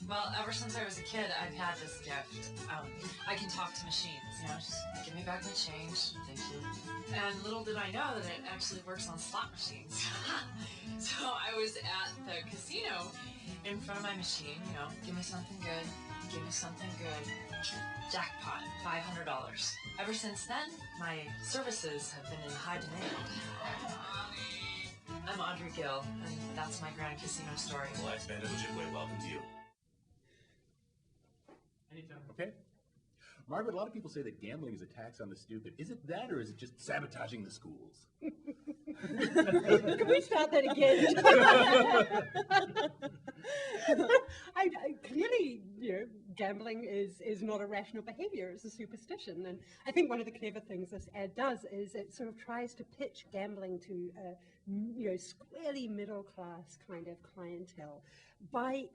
Well, ever since I was a kid, I've had this gift. I can talk to machines. Just give me back my change. Thank you. And little did I know that it actually works on slot machines. So I was at the casino in front of my machine. Give me something good. Give me something good. Jackpot, $500. Ever since then, my services have been in high demand. I'm Audrey Gill, and that's my Grand Casino story. Well, I expand Ojibwe. Welcome to you. Anytime. Okay. Margaret, a lot of people say that gambling is a tax on the stupid. Is it that, or is it just sabotaging the schools? Can we start that again? Clearly, gambling is not a rational behavior, it's a superstition. And I think one of the clever things this ad does is it sort of tries to pitch gambling to a squarely middle class kind of clientele by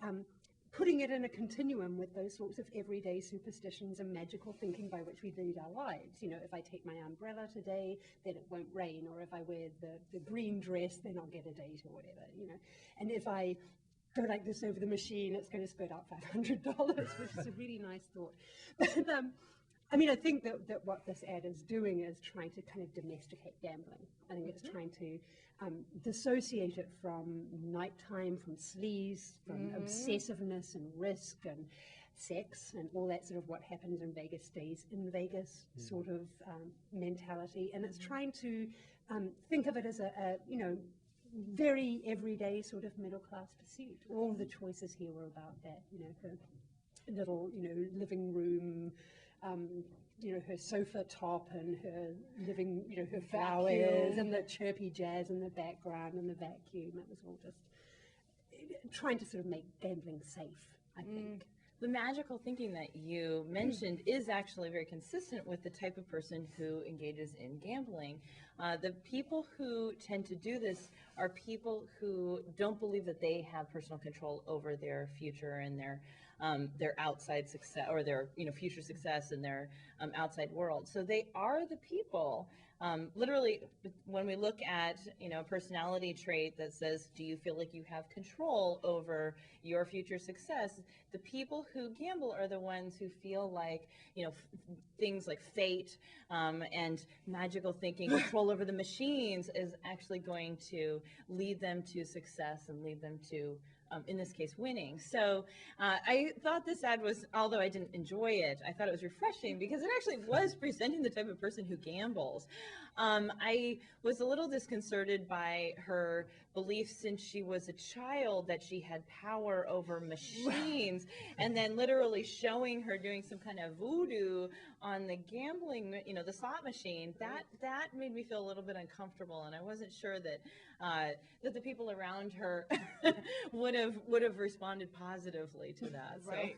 putting it in a continuum with those sorts of everyday superstitions and magical thinking by which we lead our lives. If I take my umbrella today, then it won't rain, or if I wear the green dress, then I'll get a date or whatever, And if I go like this over the machine, it's going to spit out $500, which is a really nice thought. But, I think that what this ad is doing is trying to kind of domesticate gambling. I think it's trying to dissociate it from nighttime, from sleaze, from obsessiveness and risk and sex and all that sort of what happens in Vegas stays in Vegas sort of mentality. And it's trying to think of it as a very everyday sort of middle class pursuit. All the choices here were about that, her little, living room, her sofa top and her living, her flowers and the chirpy jazz in the background and the vacuum. It was all just trying to sort of make gambling safe, I think. The magical thinking that you mentioned is actually very consistent with the type of person who engages in gambling. The people who tend to do this are people who don't believe that they have personal control over their future and their outside success, or their future success in their outside world. So they are the people. Literally, when we look at a personality trait that says, do you feel like you have control over your future success? The people who gamble are the ones who feel like things like fate and magical thinking, control over the machines is actually going to lead them to success and lead them to in this case, winning. So I thought this ad was, although I didn't enjoy it, I thought it was refreshing because it actually was presenting the type of person who gambles. I was a little disconcerted by her belief since she was a child that she had power over machines, and then literally showing her doing some kind of voodoo on the gambling, the slot machine. That made me feel a little bit uncomfortable, and I wasn't sure that that the people around her would have responded positively to that. Right.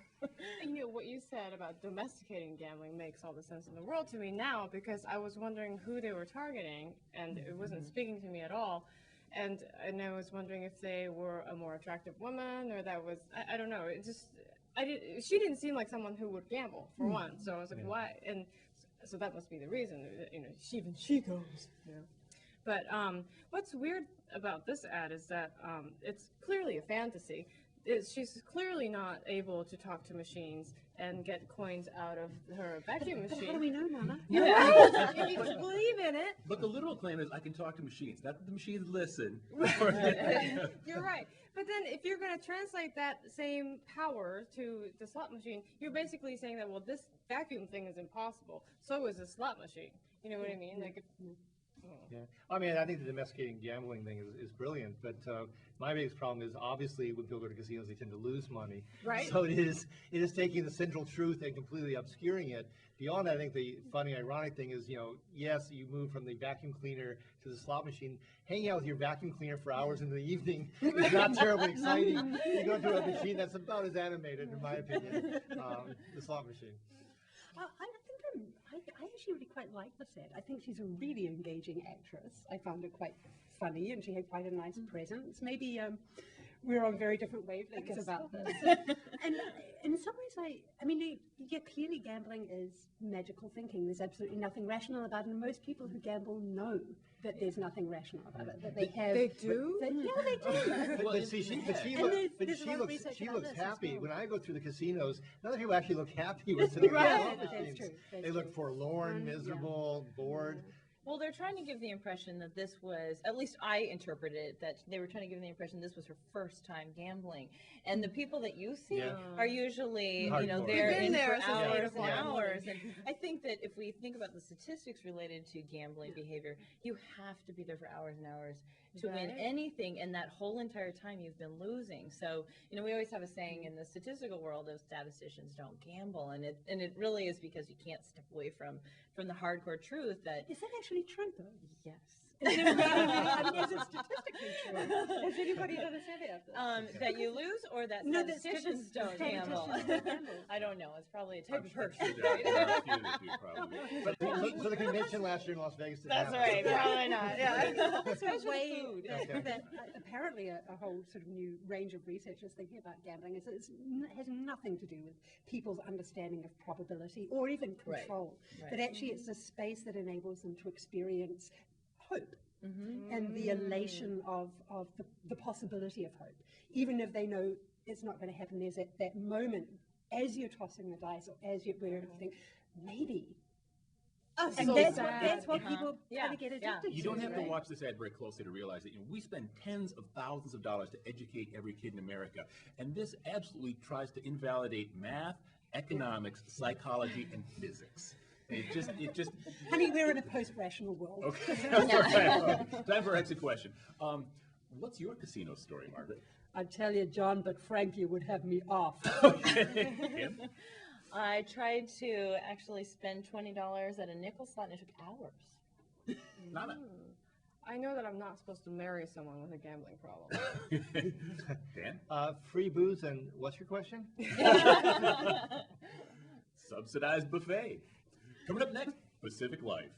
And what you said about domesticating gambling makes all the sense in the world to me now, because I was wondering who they were targeting, and it wasn't speaking to me at all. And I was wondering if they were a more attractive woman, or that was, I don't know. It just, she didn't seem like someone who would gamble, for one. So I was like, why? And so that must be the reason. She goes. But what's weird about this ad is that it's clearly a fantasy. She's clearly not able to talk to machines and get coins out of her vacuum machine. How do we know, Nana? If you believe in it. But the literal claim is I can talk to machines, not that the machines listen. You're right. But then if you're going to translate that same power to the slot machine, you're basically saying that, well, this vacuum thing is impossible. So is a slot machine. You know what I mean? Like, yeah, I mean, I think the domesticating gambling thing is brilliant, but my biggest problem is obviously when people go to casinos, they tend to lose money. Right. So it is taking the central truth and completely obscuring it. Beyond that, I think the funny, ironic thing is, yes, you move from the vacuum cleaner to the slot machine. Hanging out with your vacuum cleaner for hours in the evening is not terribly exciting. You go to a machine that's about as animated, in my opinion, the slot machine. I actually really quite like the set. I think she's a really engaging actress. I found her quite funny, and she had quite a nice presence. Maybe we're on very different wavelengths about this. And in some ways, I mean, yeah, clearly gambling is magical thinking. There's absolutely nothing rational about it. And most people who gamble know that there's nothing rational about it. That they have. They do? Yeah, they do. But see, she there's a lot of looks research she about looks this as happy. well. When I go through the casinos, none of the people actually look happy with sitting Right, around that's machines. true, that's They look true. forlorn, Yeah. miserable, bored. Well, they're trying to give the impression that this was, at least I interpreted it, that they were trying to give the impression this was her first time gambling. And the people that you see Yeah. are usually, you know, Hardcore. they're They've been in there for since 8 hours and o'clock. hours. And I think that if we think about the statistics related to gambling behavior, you have to be there for hours and hours to win Right. anything, and that whole entire time you've been losing. So, you know, we always have a saying in the statistical world of statisticians don't gamble, and it really is because you can't step away from the hardcore truth that Is that actually true, though? yes. Is it really, I mean, is it statistically true? Has anybody done a survey of this? That you lose or that No, that statisticians don't gamble? statisticians don't gamble. I don't know. It's probably a type of person. There are a few that do, probably. But so the convention last year in Las Vegas didn't That's happen. right. Probably not. Yeah. That's a Especially way food. that apparently a whole sort of new range of researchers thinking about gambling has nothing to do with people's understanding of probability or even Right, control. right. But actually it's a space that enables them to experience hope Mm-hmm. and the elation of the possibility of hope. Even if they know it's not going to happen, there's that moment as you're tossing the dice or as you're where you think, maybe. Oh, And so that's sad. what people Yeah, kind of get yeah. addicted to. You don't have to right? watch this ad very closely to realize that we spend tens of thousands of dollars to educate every kid in America, and this absolutely tries to invalidate math, economics, psychology, and physics. It just. Honey, we're in a post-rational world. Okay. Time for exit question. What's your casino story, Margaret? I'd tell you, John, but Frank, you would have me off. Okay. Kim? I tried to actually spend $20 at a nickel slot, and it took hours. Nana. I know that I'm not supposed to marry someone with a gambling problem. Dan? Free booze and what's your question? Subsidized buffet. Coming up next, Pacific Life.